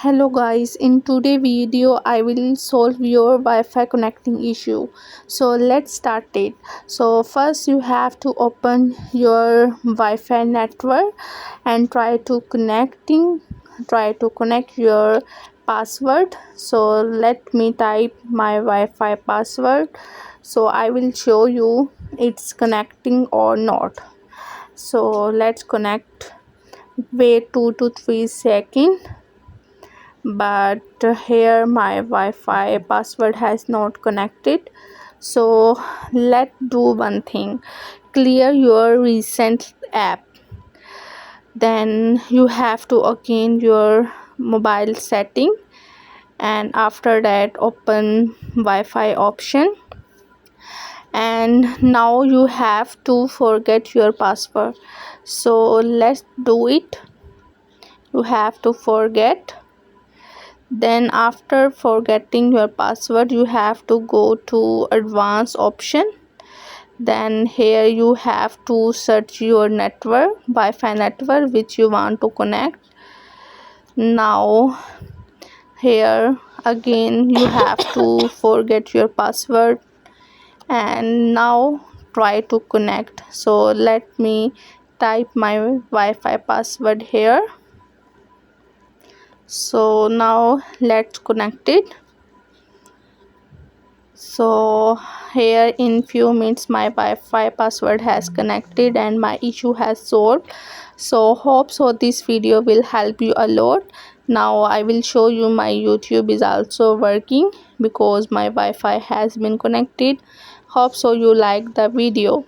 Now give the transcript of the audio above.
Hello guys, in today video I will solve your Wi-Fi connecting issue. So let's start it. So first you have to open your Wi-Fi network and try to connect your password. So let me type my Wi-Fi password. So I will show you it's connecting or not. So let's connect. Wait 2 to 3 seconds, but here my Wi-Fi password has not connected. So let's do one thing. Clear your recent app, then you have to again your mobile setting, and after that open Wi-Fi option, and now you have to forget your password. So let's do it. You have to forget. Then after forgetting your password, you have to go to advanced option. Then here you have to search your network, Wi-Fi network which you want to connect. Now here again you have to forget your password, and now try to connect. So let me type my Wi-Fi password here. So now let's connect it. So here in few minutes my Wi-Fi password has connected and my issue has solved. So hope so this video will help you a lot. Now I will show you my YouTube is also working because my Wi-Fi has been connected. Hope so you like the video.